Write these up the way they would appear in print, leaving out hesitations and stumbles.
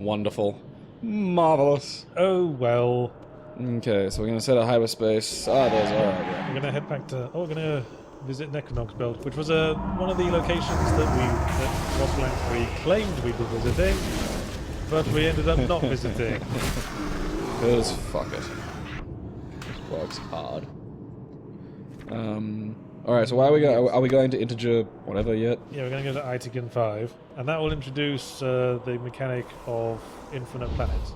Wonderful. Marvelous. Oh, well. Okay, so we're gonna set a hyperspace. Ah, there's alright, yeah. We're gonna head back to... Oh, we're gonna visit Necronox Belt, which was one of the locations that Rockland 3 claimed we'd be visiting, but we ended up not visiting. Because fuck it. This works hard. Alright, so why are we going to integer whatever yet? Yeah, we're going to go to Itigan 5, and that will introduce the mechanic of infinite planets.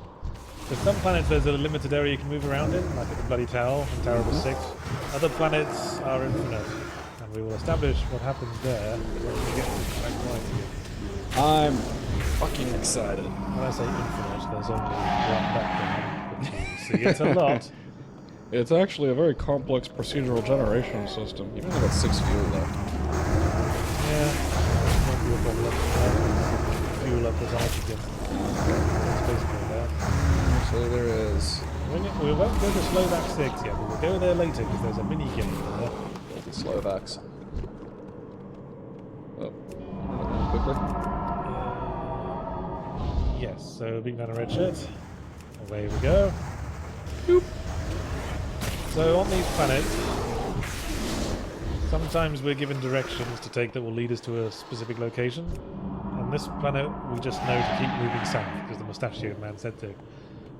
So some planets there's a limited area you can move around in, like at the Bloody Tower and Tower of the Six. Other planets are infinite, and we will establish what happens there when we get back to Itigan. I'm fucking excited. When I say infinite, there's only one background, but you see it's a lot. It's actually a very complex procedural generation system. You've only got 6 fuel left. Yeah, might be a problem. Fuel up as Itigan. That's basically that. So there is... We won't go to Slovak 6 yet, but we'll go there later because there's a mini game there. The Slovaks. Oh, quickly. Yes, so big man of red shirt. Away we go. Boop. So on these planets, sometimes we're given directions to take that will lead us to a specific location. On this planet, we just know to keep moving south, because the mustachioed man said to.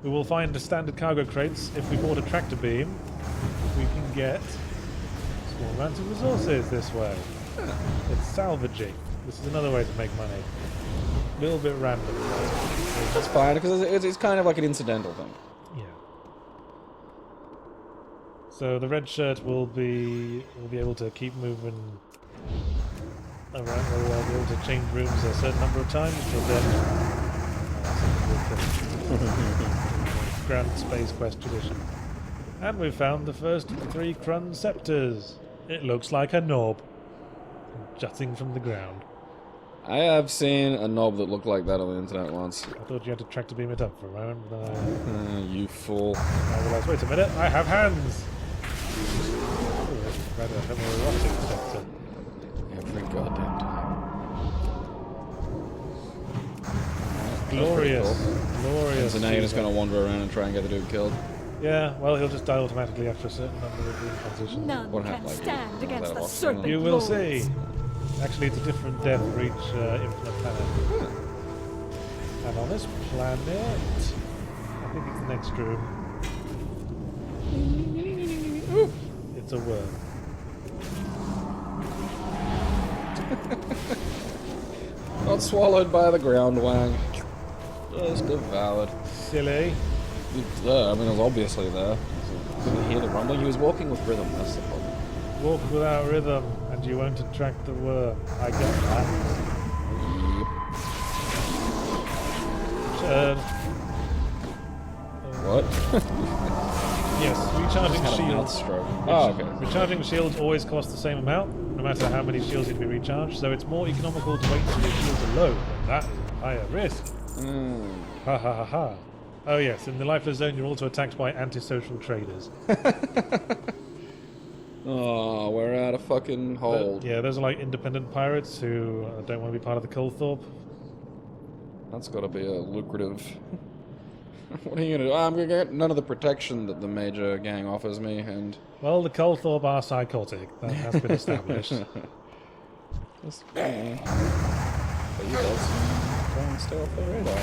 We will find the standard cargo crates. If we board a tractor beam, we can get small amounts of resources this way. It's salvaging. This is another way to make money. A little bit random. That's fine, because it's kind of like an incidental thing. Yeah. So the red shirt will be able to keep moving around. We'll be able to change rooms a certain number of times, but then Grand Space Quest tradition. And we've found the first 3 Krun scepters. It looks like a knob jutting from the ground. I have seen a knob that looked like that on the internet once. I thought you had to tractor beam it up for a moment, but You fool. I realised, wait a minute, I have hands! Oh, that's rather homoerotic scepter. Every goddamn time. Glorious. Cool. Glorious. So now you're just going to wander around and try and get the dude killed? Yeah, well, he'll just die automatically after a certain number of room transitions. None What can happened, like, stand against the that serpent You will lords. see. Actually, it's a different death for each infinite planet. And on this planet, I think it's the next room. It's a worm. Not swallowed by the ground wang. Just devoured. Silly. It's there. I mean, it was obviously there. Couldn't hear the rumbling. He was walking with rhythm. That's the problem. Walk without rhythm, and you won't attract the worm. I get that. Yep. What? Yes, recharging Had a mouth shields. stroke. Oh, okay. Recharging shields always cost the same amount, no matter how many shields need to be recharged, so it's more economical to wait until your shields are low, and that is a higher risk. Ha ha ha ha. Oh yes, in the Lifeless Zone you're also attacked by antisocial traders. Oh, we're out of fucking hold. Yeah, those are like independent pirates who don't want to be part of the Culthorpe. That's got to be a lucrative... What are you going to do? I'm going to get none of the protection that the major gang offers me, and... Well, the Culthorpe are psychotic. That has been established. Just, but you guys try and stay off the radar.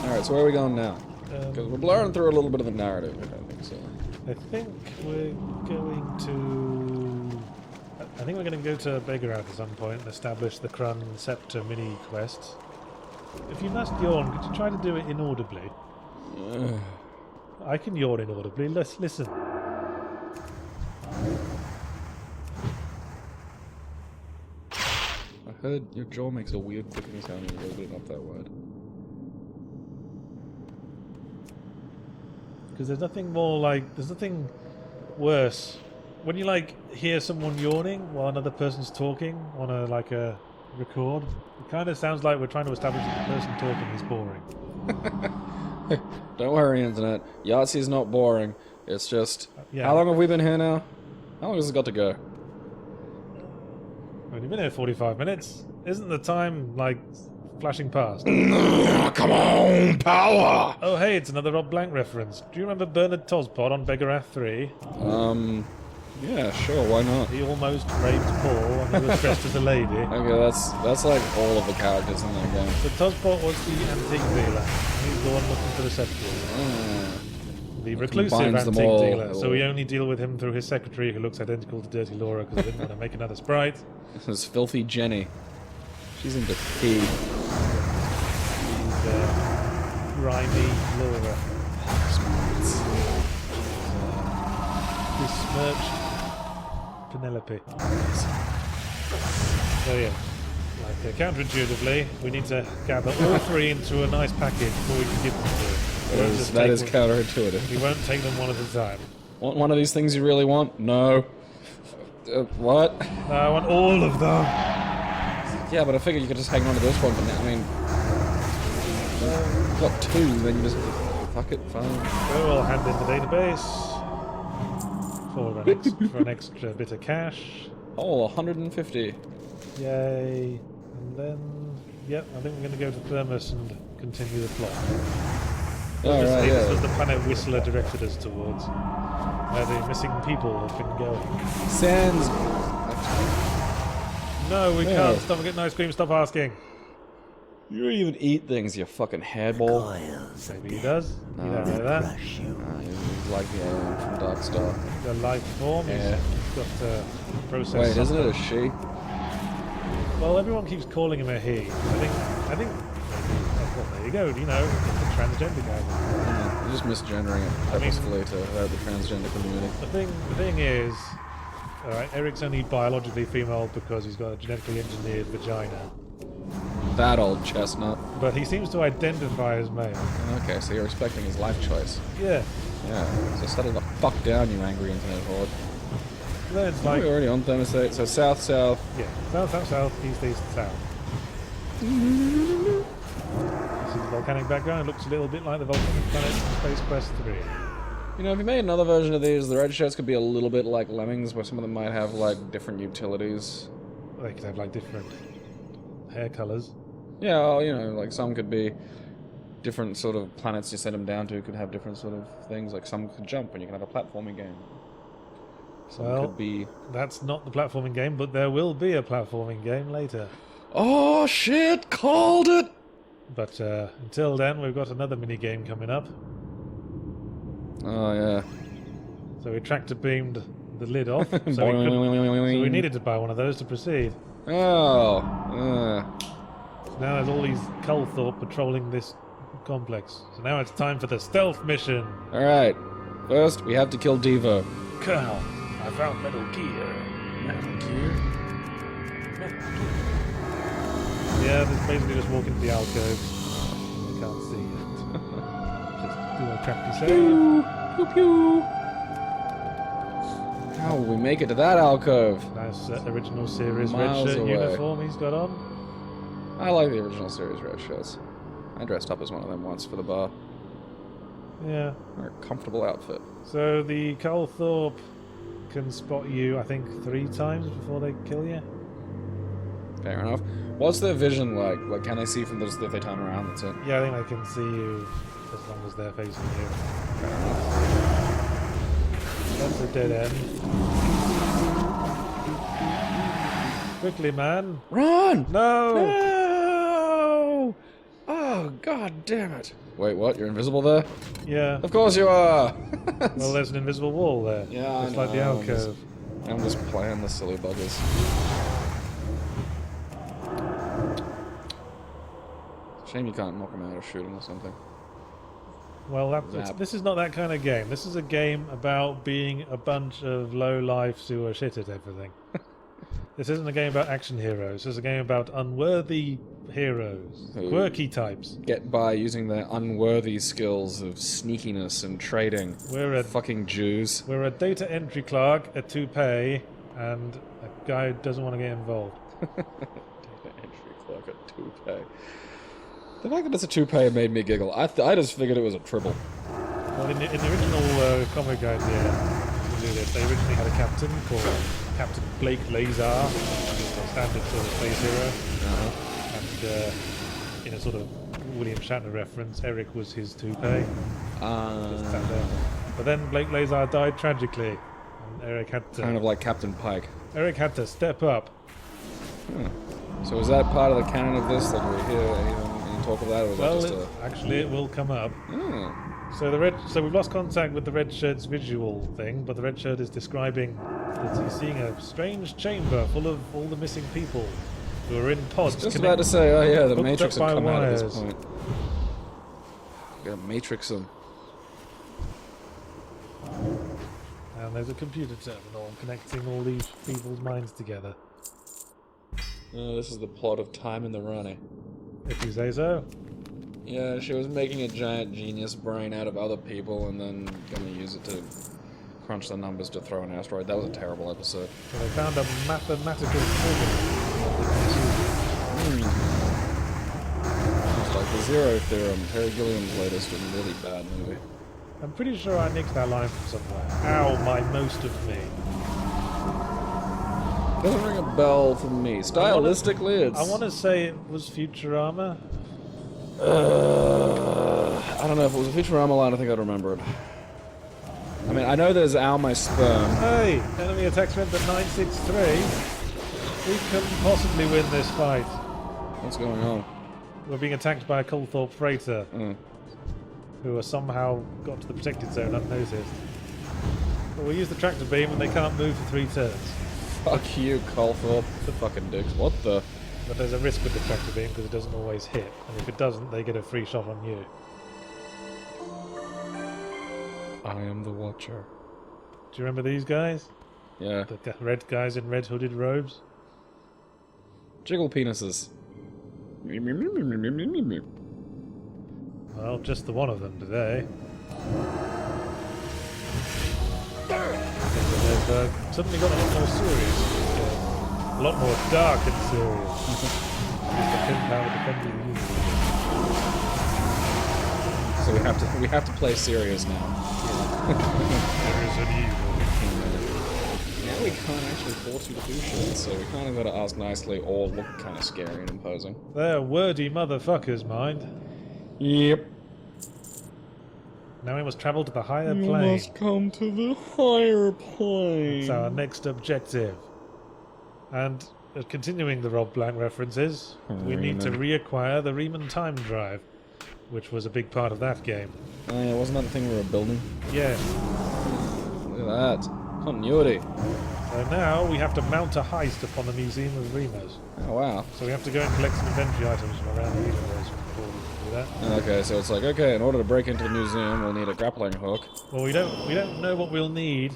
Alright, so where are we going now? Because we're blurring through a little bit of the narrative, I think, so... I think we're going to... I think we're going to go to Beggarat at some point and establish the Krun Scepter mini quest. If you must yawn, could you try to do it inaudibly? I can yawn inaudibly. Let's listen. I heard your jaw makes a weird clicking sound when you hold it up that wide. Because there's nothing more like... There's nothing worse. When you, like, hear someone yawning while another person's talking on a, like, a record, it kind of sounds like we're trying to establish that the person talking is boring. Don't worry, Internet. Yahtzee's not boring. It's just... Yeah. How long have we been here now? How long has it got to go? We've only been here 45 minutes. Isn't the time, like, flashing past. Come on, power! Oh, hey, it's another Rob Blanc reference. Do you remember Bernard Tospot on Beggarath 3? Yeah, sure, why not? He almost raped Paul and he was dressed as a lady. Okay, that's like all of the characters in that game. So Tospot was the antique dealer. He's the one looking for the secretary. The reclusive combines them antique all. dealer. So we only deal with him through his secretary, who looks identical to Dirty Laura because I didn't want to make another sprite. This is Filthy Jenny. She's into pee. He's grimy Laura. Besmirched Penelope. So yeah, like counterintuitively, we need to gather all three into a nice package before we can give them to him. That is counterintuitive. We won't take them one at a time. Want one of these things you really want? No. What? No, I want all of them. Yeah, but I figured you could just hang on to this one, but now, I mean... you've got two, then you just... Fuck it, fine. So we'll hand in the database for an extra bit of cash. Oh, 150. Yay. And then... Yep, I think we're going to go to Thermos and continue the plot. Alright, This yeah. was the planet Whistler directed us towards, where the missing people have been going. Sans... No, we Yeah. can't. Stop getting ice cream. Stop asking. You don't even eat things, you fucking hairball. Maybe he does. You don't know that. He's like the alien from Darkstar. The life form. Yeah. He's got to process. Wait, isn't something. it a she? Well, everyone keeps calling him a he. I think. Well, there you go. You know, the transgender guy. You're just misgendering it purposefully to hurt the transgender community. The thing is, all right, Eric's only biologically female because he's got a genetically engineered vagina. That old chestnut. But he seems to identify as male. Okay, so you're respecting his life choice. Yeah. Yeah, so settle the fuck down, you angry internet horde. Then it's Like, like, we're already on thermostat, so south, south. yeah, south, south, south, east, east, south. This is the volcanic background. It looks a little bit like the volcanic planet from Space Quest 3. You know, if you made another version of these, the red shirts could be a little bit like Lemmings, where some of them might have, like, different utilities. They could have like different hair colours. Yeah, well, you know, like some could be different sort of planets you send them down to could have different sort of things. Like some could jump and you can have a platforming game. Some could be... That's not the platforming game, but there will be a platforming game later. Oh shit! Called it! But until then, we've got another mini game coming up. Oh yeah. So we tractor beamed the lid off, so we needed to buy one of those to proceed. Oh. Now there's all these Culthorpe patrolling this complex. So now it's time for the stealth mission. Alright. First, we have to kill Devo. Colonel, I found Metal Gear. Metal Gear? Yeah, there's basically just walk into the alcove. You can't see it. Just do a crafty save. Pew! Pew pew! How will we make it to that alcove? Nice original series red Miles shirt away. uniform he's got on. I like the original series red shirts. I dressed up as one of them once for the bar. Yeah. They're a comfortable outfit. So the Culthorpe can spot you, I think, 3 times before they kill you. Fair enough. What's their vision like? Like, can they see from this if they turn around? That's it. Yeah, I think they can see you as long as they're facing you. Fair enough. That's a dead end. Quickly, man. Run! No! No! Oh, god damn it. Wait, what? You're invisible there? Yeah. Of course you are! Well, there's an invisible wall there. Yeah, Just I like the know, alcove. I'm just playing the silly buggers. Shame you can't knock them out or shoot them or something. Well, Zap. this is not that kind of game. This is a game about being a bunch of low-lifes who are shit at everything. This isn't a game about action heroes. This is a game about unworthy heroes. Who Quirky types. get by using their unworthy skills of sneakiness and trading. We're a Fucking Jews. We're a data entry clerk, a toupee, and a guy who doesn't want to get involved. Data entry clerk at toupee. The fact that it's a toupee made me giggle. I just figured it was a tribble. Well, in the original comic idea to do this, they originally had a captain called Captain Blake Lazar, who's a standard sort of space hero. And in a sort of William Shatner reference, Eric was his toupee. Just sat there. But then Blake Lazar died tragically, and Eric had to... Kind of like Captain Pike. Eric had to step up. So is that part of the canon of this? Like, we hear any talk of that, or was Well, that just a... actually, it will come up. Oh. So we've lost contact with the red shirt's visual thing, but the red shirt is describing that he's seeing a strange chamber full of all the missing people who are in pods. Just about to say, oh yeah, the hooked Matrix up have by come out at wires. this point. We're gonna Matrix them. And there's a computer terminal connecting all these people's minds together. Oh, this is the plot of Time in the Runny. If you say so. Yeah, she was making a giant genius brain out of other people and then gonna use it to crunch the numbers to throw an asteroid. That was a terrible episode. So they found a mathematical formula. It's like the Zero Theorem, Terry Gilliam's latest and really bad movie. I'm pretty sure I nicked that line from somewhere. Ow, my most of me. Doesn't ring a bell for me. Stylistically, it's... I want to say it was Futurama. I don't know if it was a Futurama line. I think I'd remember it. I mean, I know there's Ow My Sperm. Hey, enemy attack strength at 963. We couldn't possibly win this fight. What's going on? We're being attacked by a Colthorpe freighter, Mm. who are somehow got to the protected zone unnoticed. But we use the tractor beam and they can't move for 3 turns. Fuck you, Colthorpe. The fucking dicks. What the? But there's a risk with the tractor beam because it doesn't always hit, and if it doesn't, they get a free shot on you. I am the Watcher. Do you remember these guys? Yeah. The red guys in red hooded robes? Jiggle penises. Well, just the one of them today. They've suddenly got a lot more serious. A lot more dark and serious. Just the pin power defending the universe. So we have to play serious now. There is an evil. Now we can't actually force you to do shit, so we kind of got to ask nicely or look kind of scary and imposing. They're wordy motherfuckers, mind. Yep. Now we must travel to the higher You plane. must come to the higher plane. It's our next objective. And continuing the Rob Blanc references, we need to reacquire the Riemann time drive, which was a big part of that game. Oh yeah, wasn't that the thing we were building? Yeah. Look at that. Continuity. So now we have to mount a heist upon the Museum of Remus. Oh wow. So we have to go and collect some inventory items from around the universe before we can do that. Okay, so it's like, okay, in order to break into the museum, we'll need a grappling hook. Well, we don't know what we'll need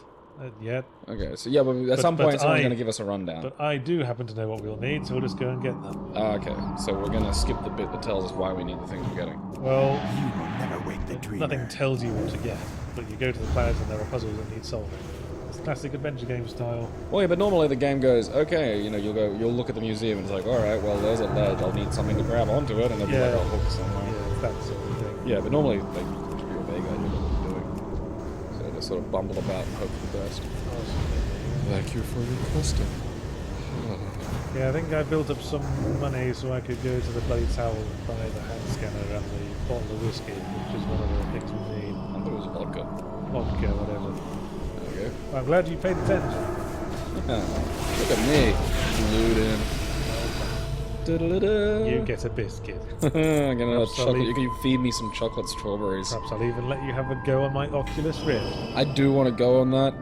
yet. Okay, so yeah, but at some point someone's going to give us a rundown. But I do happen to know what we'll need, so we'll just go and get them. Okay, so we're going to skip the bit that tells us why we need the things we're getting. Well, You will never wake the dreamer. nothing tells you what to get, but you go to the planet and there are puzzles that need solving. It's classic adventure game style. Well, yeah, but normally the game goes, okay, you know, you'll look at the museum and it's like, alright, well, there's a ledge, I'll need something to grab onto it, and there'll be like a hook somewhere. Yeah, it's that sort of thing. Yeah, but normally they give you a vague idea of what they're doing. So just sort of bumble about and hope for the best. Thank you for requesting. Yeah, I think I built up some money so I could go to the bloody tower and buy the hand scanner and the bottle of whiskey, which is one of the things we need. I thought it was vodka. Vodka, whatever. There we go. I'm glad you paid attention. Look at me, glued in. You get a biscuit. I'm gonna have Perhaps I'll chocolate. leave- You can feed me some chocolate strawberries. Perhaps I'll even let you have a go on my Oculus Rift. I do want to go on that,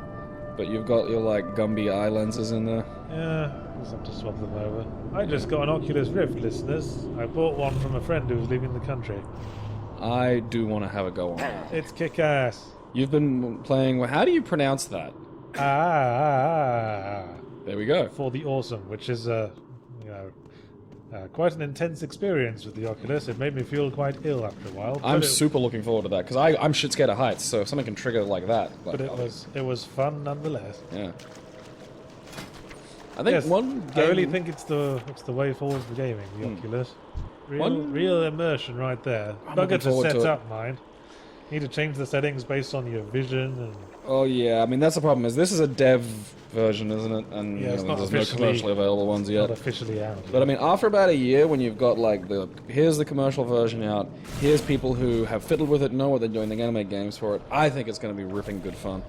but you've got your like Gumby eye lenses in there. Yeah, just have to swap them over. I just got an Oculus Rift, listeners. I bought one from a friend who was leaving the country. I do want to have a go on that. It's kick-ass. You've been playing. How do you pronounce that? There we go. For the awesome, which is quite an intense experience with the Oculus. It made me feel quite ill after a while. I'm but super looking forward to that because I'm shit scared of heights. So if something can trigger like that, like, But it was fun nonetheless. yeah. I think Yes, one game. I really think it's the way forward for gaming. The Oculus, real immersion right there. I'm Bugger looking to forward set to it. up, mind. Need to change the settings based on your vision and... Oh yeah, I mean that's the problem. Is this is a dev version, isn't it? And Yeah, it's not there's no officially- commercially available ones not yet. officially out. But I mean, after about a year, when you've got like here's the commercial version out, here's people who have fiddled with it, know what they're doing, they're gonna make games for it. I think it's gonna be ripping good fun.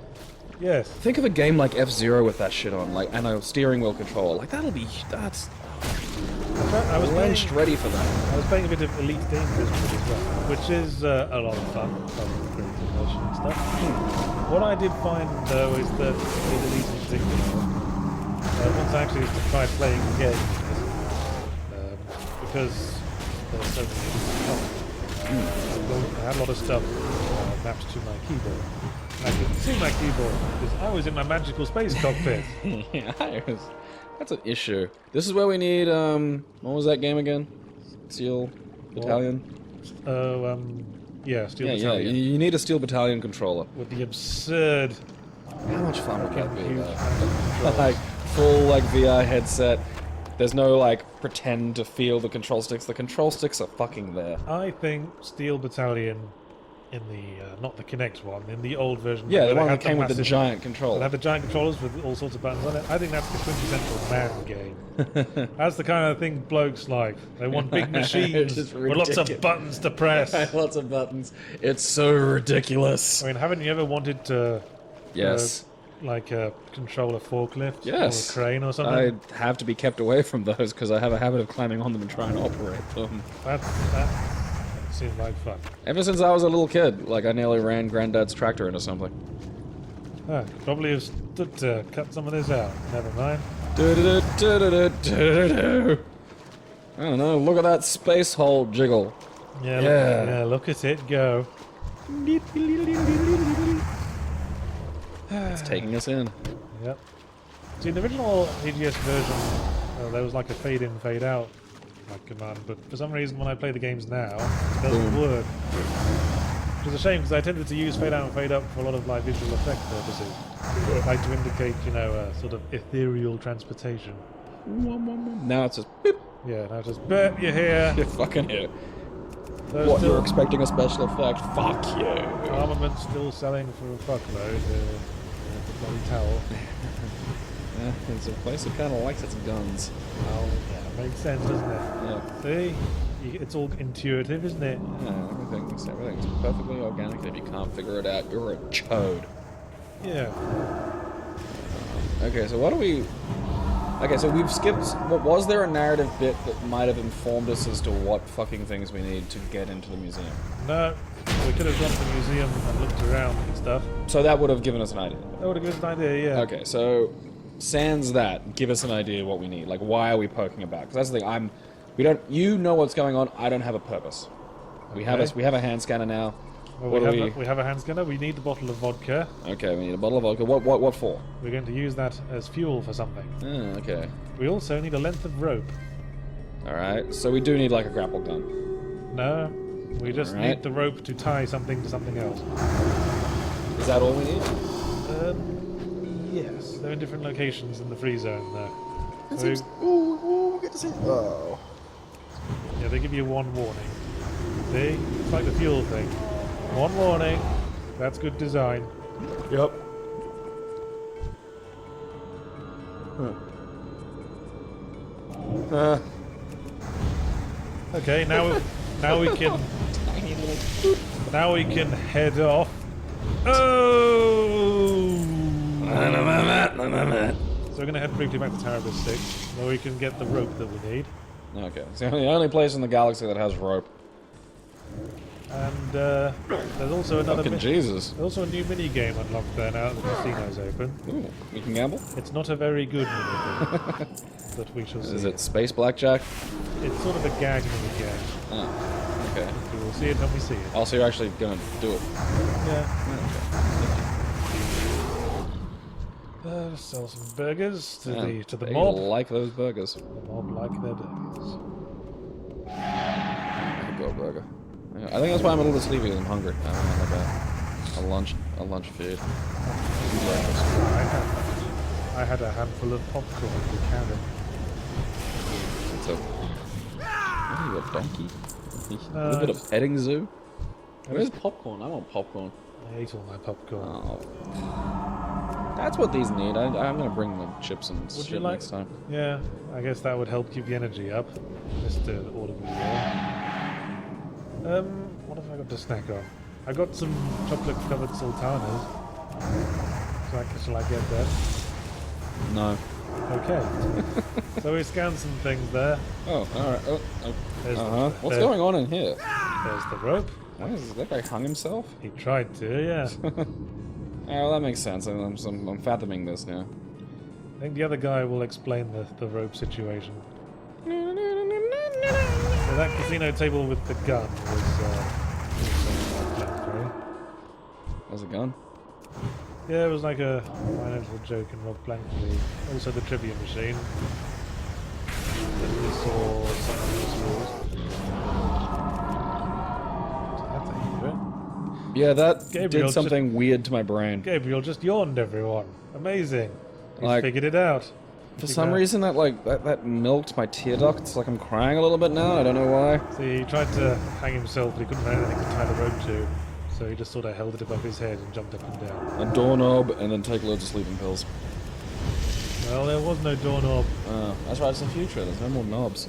Yes. Think of a game like F-Zero with that shit on, like, and a steering wheel controller. Like that's I was playing, lynched ready for that. I was playing a bit of Elite Dangerous as well, which is a lot of fun. And stuff. What I did find though is that with Elite in particular, once I actually tried playing the game, because there's so many I had a lot of stuff mapped to my keyboard. And I couldn't see my keyboard because I was in my magical space cockpit. Yeah, that's an issue. This is where we need, what was that game again? Steel Battalion? Yeah, Steel Yeah, Battalion. you need a Steel Battalion controller. With the absurd How much fun would that be, huge though? Like, full, like, VR headset. There's no, like, pretend to feel the control sticks. The control sticks are fucking there. I think Steel Battalion in the not the Kinect one, in the old version. Yeah, where the they one had that came with the massive- giant They controller. have the giant controllers with all sorts of buttons on it. I think that's the quintessential man game. That's the kind of thing blokes like. They want big machines It's with lots of ridiculous. buttons to press. Lots of buttons. It's so ridiculous. I mean, haven't you ever wanted to, Yes. like, control a forklift Yes. or a crane or something? I have to be kept away from those because I have a habit of climbing on them and trying to operate them. That seemed like fun. Ever since I was a little kid, like I nearly ran Granddad's tractor into something. Probably have stood to cut some of this out. Never mind. Do-do-do-do-do-do-do-do. I don't know, look at that space hole jiggle. Yeah, look at it go. It's taking us in. Yep. See, in the original AGS version, there was like a fade in, fade out like command, but for some reason when I play the games now, it doesn't work. Which is a shame because I tended to use fade out and fade up for a lot of like visual effect purposes, like to indicate, you know, a sort of ethereal transportation. Now it's just beep. Yeah, now just burp, you're here. You're fucking here. There's What, still you're expecting a special effect? Fuck you. armament still selling for a fuckload. The bloody towel. It's a place that kind of likes its guns. Oh, yeah, makes sense, doesn't it? Yeah. See? It's all intuitive, isn't it? Yeah, everything's perfectly organic. If you can't figure it out, you're a chode. Yeah. Okay, so what do we... Okay, so we've skipped... Was there a narrative bit that might have informed us as to what fucking things we need to get into the museum? No, we could have gone to the museum and looked around and stuff. So that would have given us an idea. That would have given us an idea, yeah. Okay, so sans that, give us an idea what we need. Like, why are we poking about? Because that's the thing. We don't. You know what's going on. I don't have a purpose. We have a hand scanner now. Well, What we have a hand scanner. We need the bottle of vodka. Okay, we need a bottle of vodka. What for? We're going to use that as fuel for something. Oh, okay. We also need a length of rope. All right. So we do need like a grapple gun. No, we just Alright. need the rope to tie something to something else. Is that all we need? Yes. They're in different locations in the free zone, though. That So, seems. Ooh, get to see. Oh. yeah, they give you one warning. See? It's like the fuel thing. One warning. That's good design. Yep. Okay, now we can head off. Oh! So we're gonna head briefly back to Tower of 6, where we can get the rope that we need. Okay. It's the only place in the galaxy that has rope. And there's also another. Fucking Jesus. There's also a new mini game unlocked there now that the casino's open. Ooh, we can gamble. It's not a very good mini game, but we shall see. Is it space blackjack? It's sort of a gag mini game. Oh, okay. We will see it when we see it. Also, you're actually gonna do it. Yeah. Okay. Sell some burgers to Yeah, the they mob. like those burgers. The mob like their burgers. I go burger. Yeah, I think that's why I'm a little bit sleepy because I'm hungry. I don't have like a lunch feed. I had a handful of popcorn to carry. It's a... What are you, a donkey? A No, little bit of petting zoo? Where's popcorn? I want popcorn. I ate all my popcorn. Oh. That's what these need. I'm gonna bring the chips and Would shit you like? next time. Yeah, I guess that would help keep the energy up. Just to audibly roll. What have I got to snack on? I got some chocolate-covered sultanas. Shall I get that? No. Okay. So we scanned some things there. Oh, alright. Oh, There's What's going on in here? There's the rope. Why is that guy hung himself? He tried to, yeah. Oh, well, that makes sense. I'm fathoming this now. I think the other guy will explain the rope situation. So that casino table with the gun was There's a gun. yeah, it was like a minor little joke in Rob Blankly. Also the trivia machine. Then we saw some of these rules. That's how you do it. Yeah, that Gabriel did something weird to my brain. Gabriel just yawned, everyone. Amazing. He's Like- figured it out. For some reason, that milked my tear ducts. Like I'm crying a little bit now. I don't know why. See, he tried to hang himself, but he couldn't find anything to tie the rope to. So he just sort of held it above his head and jumped up and down. A doorknob and then take loads of sleeping pills. Well, there was no doorknob. That's right. It's the future. There's no more knobs.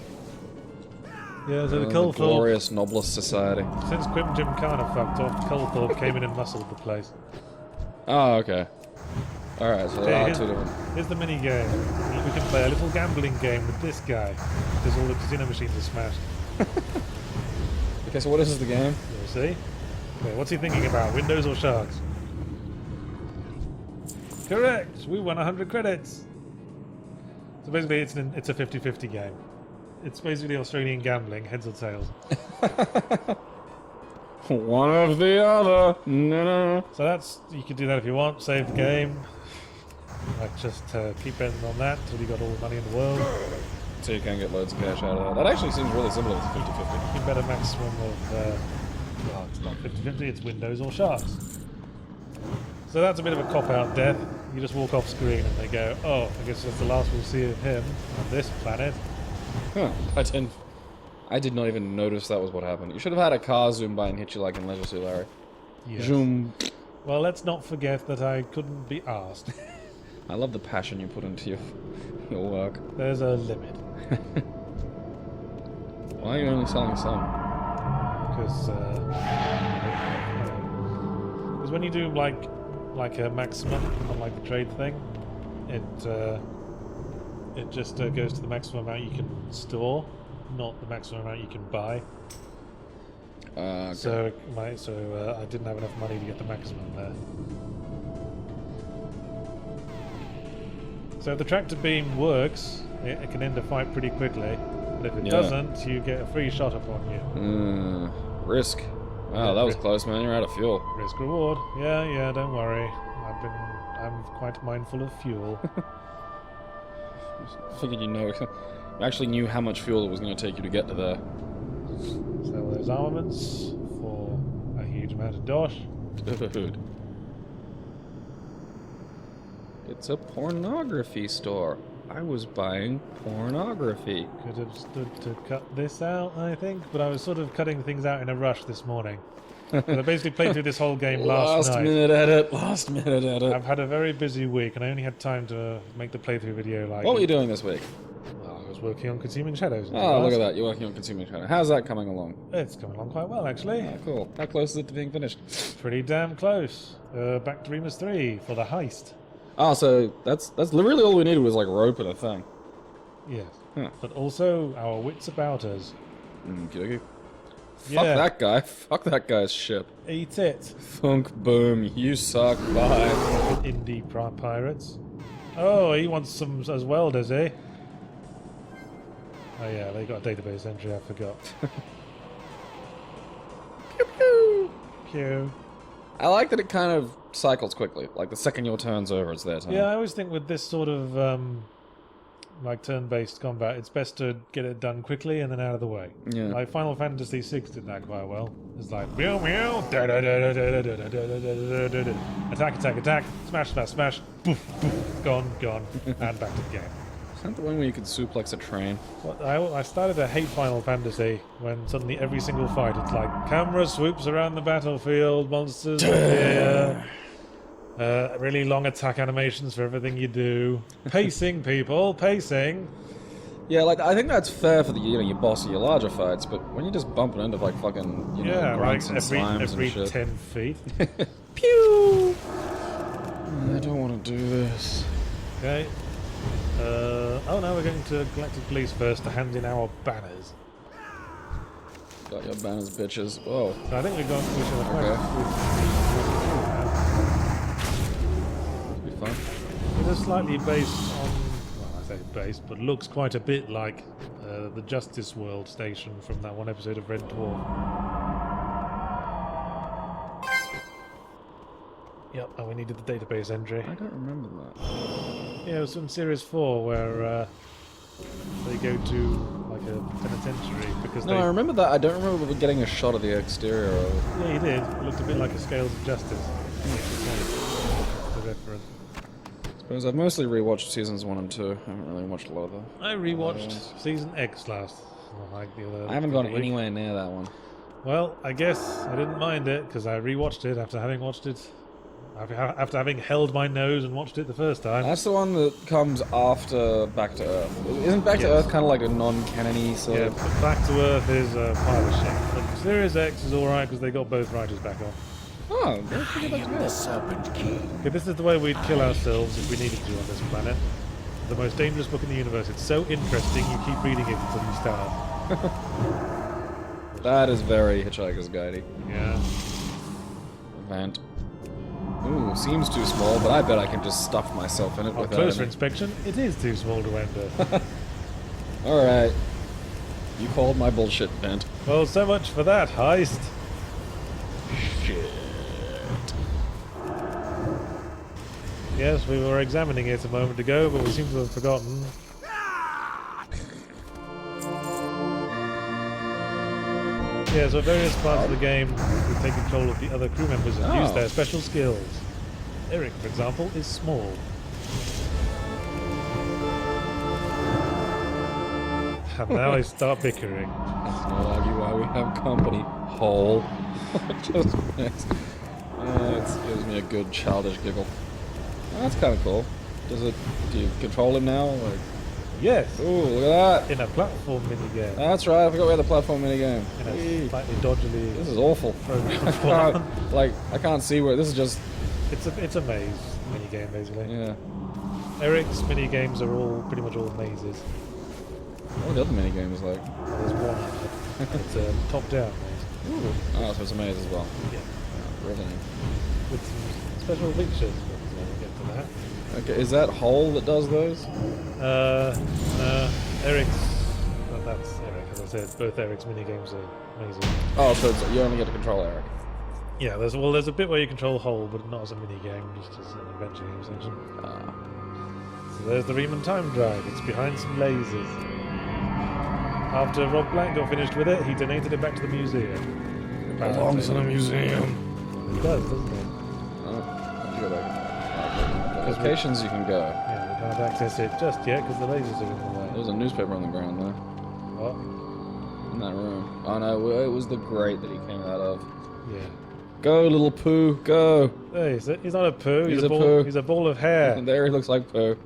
Yeah, so the The Culthorpe, glorious knobless society. since Quim Gymkhana fucked off, Culthorpe came in and muscled the place. Oh, okay. All right. So there are here's, two different. here's the mini game. We can play a little gambling game with this guy, because all the casino machines are smashed. Okay. So what is the game? You'll see. Okay, what's he thinking about? Windows or sharks? Correct! We won 100 credits! So basically it's a 50-50 game. It's basically Australian gambling, heads or tails. One of the other. No. So that's, you can do that if you want, save the game. Like just keep betting on that until you got all the money in the world. So you can get loads of cash out of that. That actually seems really similar to 50-50. You can bet a maximum of, well, it's not 50-50, it's Windows or sharks. So that's a bit of a cop-out death. You just walk off screen and they go, oh, I guess that's the last we'll see of him on this planet. Huh. I did not even notice that was what happened. You should have had a car zoom by and hit you like in Leisure Suit Larry. Yes. Zoom. Well, let's not forget that I couldn't be asked. I love the passion you put into your work. There's a limit. Why are you only selling some? Because when you do like a maximum on like the trade thing, it just goes to the maximum amount you can store, not the maximum amount you can buy. Okay. So I didn't have enough money to get the maximum there. So if the tractor beam works, it can end a fight pretty quickly. But if it doesn't, you get a free shot upon you. Risk. Wow, that was close, man. You're out of fuel. Risk reward. Yeah, don't worry. I'm quite mindful of fuel. I figured you actually knew how much fuel it was going to take you to get to there. Sell those armaments for a huge amount of dosh. Dude. It's a pornography store. I was buying pornography. Could have stood to cut this out, I think, but I was sort of cutting things out in a rush this morning. I basically played through this whole game last night. Last minute edit. I've had a very busy week, and I only had time to make the playthrough video. Like, What were you doing this week? well, I was working on Consuming Shadows. Oh, look at that. You're working on Consuming Shadow. How's that coming along? It's coming along quite well, actually. Oh, cool. How close is it to being finished? Pretty damn close. Back to Remus 3 for the heist. Oh, so that's really all we needed was like rope and a thing. Yes. Huh. But also our wits about us. Okay. Yeah. Fuck that guy. Fuck that guy's ship. Eat it. Thunk, boom. You suck. Bye. Indie pirates. Oh, he wants some as well, does he? Oh yeah, they got a database entry, I forgot. Pew, pew. Pew. I like that it kind of cycles quickly. Like the second your turn's over, it's their turn. Yeah, I always think with this sort of like turn-based combat, it's best to get it done quickly and then out of the way. Yeah. Like Final Fantasy VI did that quite well. It's like meow meow, da da da da da da da da da da da, attack, smash, poof, poof, gone, and back to the game. that the one where you could suplex a train? Well, I started to hate Final Fantasy when suddenly every single fight it's like camera swoops around the battlefield, monsters appear, really long attack animations for everything you do. Pacing, people, pacing. Yeah, like I think that's fair for the your boss or your larger fights, but when you're just bumping into like fucking grunts and slimes every and shit. 10 feet. Pew! I don't want to do this. Okay. Oh no, we're going to Galactic Police first to hand in our banners. Got your banners, bitches. Whoa. So I think we should have Be fun. It is slightly based on, well, I say based, but looks quite a bit like the Justice World station from that one episode of Red Dwarf. Yep, and we needed the database entry. I don't remember that. Yeah, it was from Series 4 where they go to like a penitentiary because No, I remember that. I don't remember getting a shot of the exterior of it. Yeah, you did. It looked a bit like a Scales of Justice. The reference. I suppose I've mostly rewatched seasons 1 and 2. I haven't really watched a lot of them. I rewatched Season X last. Like the other I haven't gone week. anywhere near that one. Well, I guess I didn't mind it because I rewatched it after having watched it. After having held my nose and watched it the first time. That's the one that comes after Back to Earth. Isn't Back to Earth kind of like a non-canon-y sort Yeah, of? but Back to Earth is a pile of shit. But Series X is alright because they got both writers back on. Oh, they're pretty I much am good. the Serpent King. Okay, this is the way we'd kill ourselves if we needed to on this planet. The most dangerous book in the universe. It's so interesting you keep reading it until you start. That is very Hitchhiker's Guide-y. Yeah. Vent. Ooh, seems too small, but I bet I can just stuff myself in it On without closer any... inspection, it is too small to enter. Alright. You called my bullshit, Vent. Well, so much for that heist. Shit. Yes, we were examining it a moment ago, but we seem to have forgotten. Yeah, so various parts of the game we take control of the other crew members and use their special skills. Eric, for example, is small. And now they start bickering. Let's not argue why we have company. Hole. Just makes... it gives me a good childish giggle. Oh, that's kind of cool. Do you control him now? Like, Yes, ooh, look at that. in a platform minigame. That's right, I forgot we had the platform minigame. In a Eee. slightly dodgily This is awful. programmed I form. can't, I can't see where... This is just... It's a maze minigame, basically. Yeah. Eric's minigames are all pretty much all mazes. What are the other minigames like? There's one. It's a top-down maze. Ooh. Oh, so it's a maze as well. Yeah. Riveting. With some special features, but we'll get to that. Okay, is that Hole that does those? Eric's... Well, that's Eric, as I said. Both Eric's minigames are mazes. Oh, so you only get to control Eric. Yeah, there's a bit where you control Hole, but not as a minigame, just as an adventure game section. So there's the Riemann time drive. It's behind some lasers. After Rob Black got finished with it, he donated it back to the museum. Belongs in a museum. It does, doesn't it? Oh, you go back. Locations you can go. Yeah, we can't access it just yet because the lasers are in the way. There was a newspaper on the ground there. What? In that room. Oh no, it was the grate that he came out of. Yeah. Go, little poo, go! Hey, he's not a poo. He's He's a a ball. poo. He's a ball of hair. And there he looks like poo.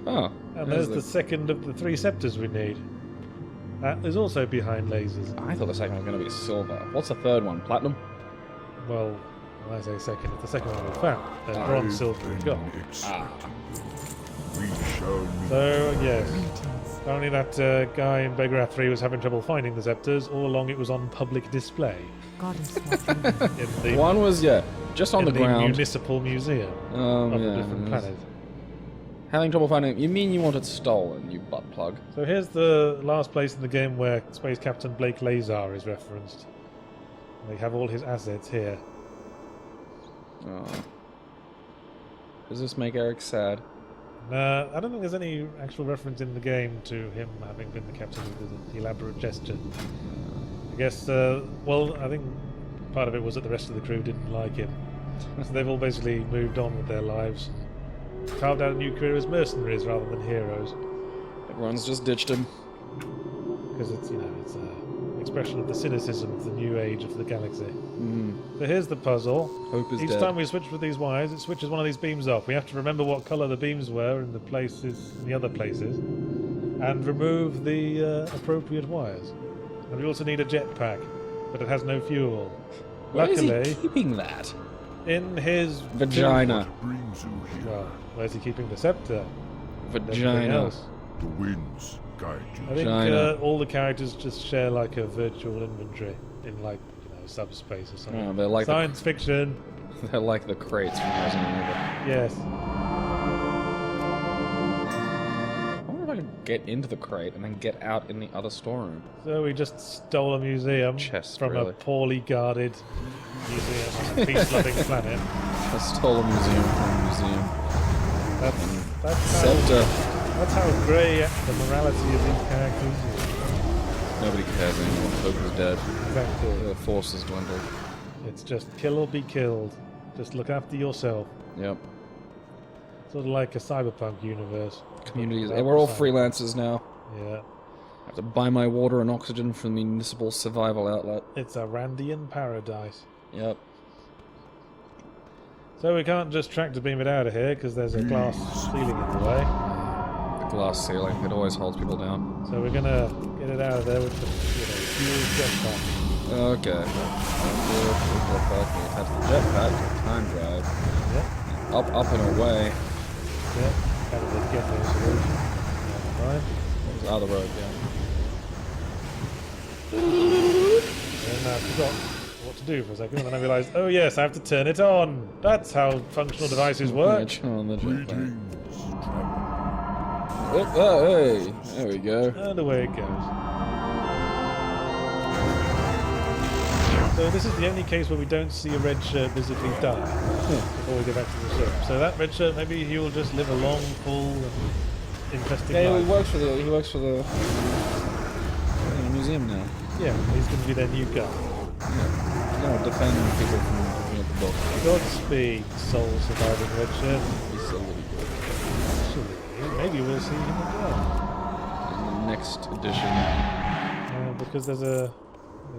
Oh. And there's the second of the 3 scepters we need. That is also behind lasers. I thought the second one was going to be silver. What's the third one? Platinum? Well, when I say second, it's the second one we found. There's bronze, silver, and gold. We shall meet. So, yes. Apparently that guy in Begrath 3 was having trouble finding the scepters. All along it was on public display. In the, One was, yeah, just on in the ground. municipal museum of a different planet. Having trouble finding it. You mean you want it stolen, you butt plug? So here's the last place in the game where Space Captain Blake Lazar is referenced. They have all his assets here. Oh. Does this make Eric sad? I don't think there's any actual reference in the game to him having been the captain with the elaborate gesture. I guess, well, I think part of it was that the rest of the crew didn't like him. So they've all basically moved on with their lives. carved out a new career as mercenaries rather than heroes. Everyone's just ditched him. Because it's, it's an expression of the cynicism of the new age of the galaxy. So here's the puzzle. Hope is Each dead. time we switch with these wires, it switches one of these beams off. We have to remember what colour the beams were in the other places, and remove the appropriate wires. And we also need a jetpack, but it has no fuel. Where is Luckily, he keeping that? in his Vagina. What brings you here? Well, where's he keeping the scepter? Everything Vagina. else. The winds guide you. I think Vagina. all the characters just share like a virtual inventory in like subspace or something. Oh, they're like Science fiction. They're like the crates from Resident Evil. Yes. I wonder if I could get into the crate and then get out in the other storeroom. So we just stole a museum Chest, from really. a poorly guarded museum on a peace-loving planet. I stole a museum from a museum. That's how grey the morality of these characters is. Nobody cares anymore. Hope is dead. Exactly. The force has dwindled. It's just kill or be killed. Just look after yourself. Yep. Sort of like a cyberpunk universe. Communities. Without We're all the cyber- freelancers now. Yeah. I have to buy my water and oxygen from the municipal survival outlet. It's a Randian paradise. Yep. So we can't just tractor beam it out of here because there's a glass ceiling in the way. The glass ceiling. It always holds people down. So we're gonna get it out of there with the fuel jetpack. Okay. Attach the jetpack. Time drive. Yep. Up and away. Yep. Kind of a ghetto solution. Never mind. That was out of the road, yeah. And I forgot what to do for a second, and then I realised, oh yes, I have to turn it on. That's how functional devices work. Switch on the jetpack. Greetings, traveler. Oh, hey. There we go. And away it goes. So this is the only case where we don't see a red shirt visibly die before we get back to the ship. So that red shirt, maybe he will just live a long, full, and interesting Yeah, he life. works for the museum now. Yeah, he's going to be their new guy. Yeah. He's gonna defend people from picking up the book. Godspeed, soul surviving red shirt. He's so really good. Actually, maybe we'll see him again. In the next edition. Because there's a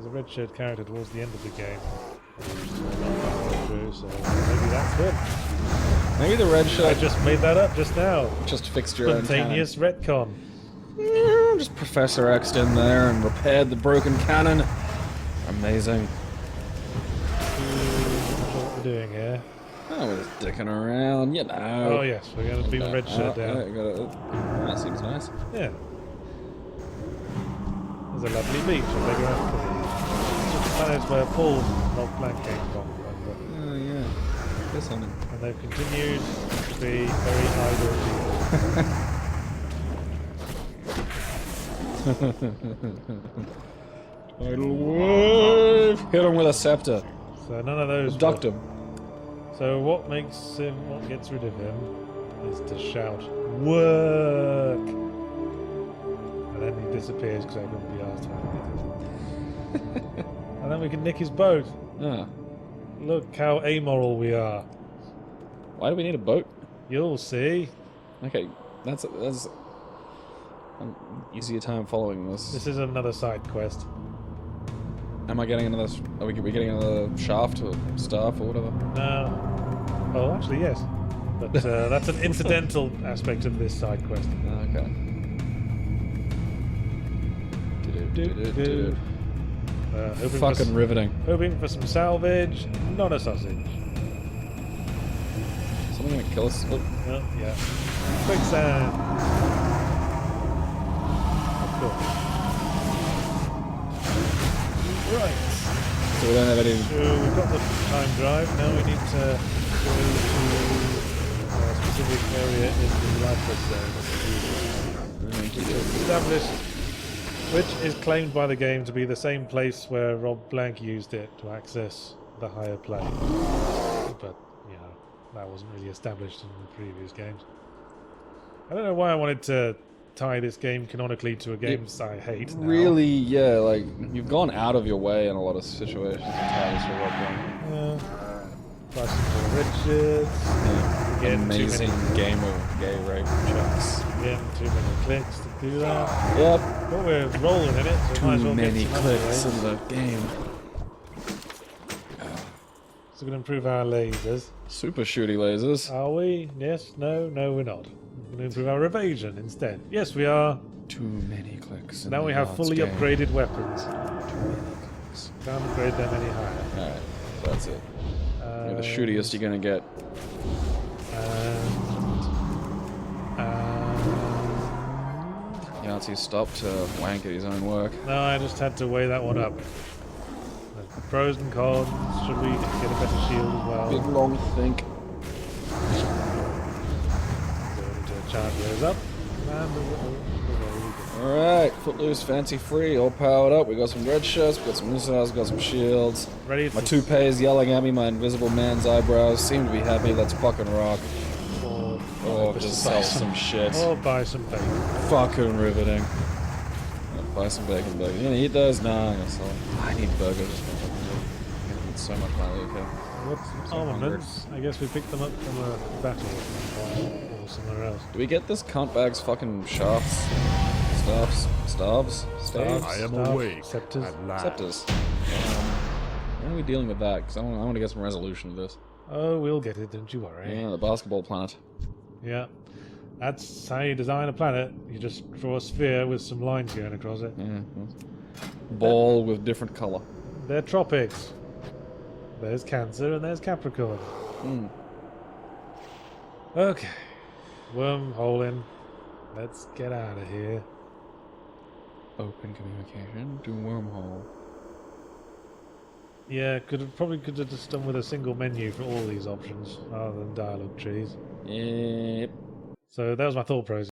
red shirt character towards the end of the game. So maybe that's him. Maybe the red I shirt just made that up just now. just fixed your own cannon. Spontaneous retcon. Yeah, just Professor X'd in there and repaired the broken cannon. Amazing. What we're doing here? Oh, we're just dicking around, you know. Oh yes, we're going to beam the red shirt down. That seems nice. Yeah. There's a lovely beach. A big enough for the planets where Paul Rob Blank came from, remember? Oh, yeah. There's something. And they've continued to be very idle people. Tidal wave! Hit him with a scepter. So none of those. Abduct him. So what gets rid of him is to shout, "Work!" And then he disappears because I wouldn't be asked how to get him. And then we can nick his boat. Ah. Look how amoral we are. Why do we need a boat? You'll see. Okay, that's easier time following this. This is another side quest. Am I getting another? Are we getting another shaft or staff or whatever? No. Oh, actually, yes. But that's an incidental aspect of this side quest. Okay. Fucking riveting. Hoping for some salvage, not a sausage. Something gonna kill us? Oh. Oh, yeah. Quicksand. Cool. Right. So we don't have any. So we've got the time drive. Now we need to go to a specific area in the lifeless zone. Established, which is claimed by the game to be the same place where Rob Blank used it to access the higher plane. But, you know, that wasn't really established in the previous games. I don't know why I wanted to tie this game canonically to a game I hate now. Really, yeah, like, you've gone out of your way in a lot of situations to tie this to Rob Blank. Buy some more riches. Again, Amazing game of gay rape checks. Again, too many clicks to do that. Yep. But we're rolling in it, so we might as well get some clicks underway. in the game. So we're going to improve our lasers. Super shooty lasers. Are we? Yes? No? No, we're not. We're going to improve our evasion instead. Yes, we are. Too many clicks. Now we have fully upgraded weapons. Can't upgrade them any higher. Alright, that's it. You're the shootiest you're gonna get. Yahtzee stopped to wank at his own work. No, I just had to weigh that one up. There's pros and cons. Should we get a better shield as well? Big long think. Going to charge those up. And away we go. Alright, footloose, fancy free, all powered up. We got some red shirts, we got some missiles, we got some shields. Ready My to toupee is yelling at me, my invisible man's eyebrows seem to be happy. Let's fucking rock. Or just sell some shit. Or buy some bacon. Fucking riveting. Yeah, buy some bacon burgers. You gonna eat those? Nah, I'm gonna sell them. I need burgers. I'm gonna eat so much value, okay? What's armaments? I guess we picked them up from a battle or somewhere else. Do we get this cunt bag's fucking shafts? Staves? I am awake Scepters. at last. Scepters. When are we dealing with that? Because I want to get some resolution to this. Oh, we'll get it, don't you worry. Yeah, the basketball planet. Yeah. That's how you design a planet. You just draw a sphere with some lines going across it. Yeah. Ball with different colour. They're tropics. There's Cancer and there's Capricorn. Okay. Wormhole in. Let's get out of here. Open communication to wormhole. Yeah, probably could have just done with a single menu for all these options rather than dialogue trees. Yep. So that was my thought process.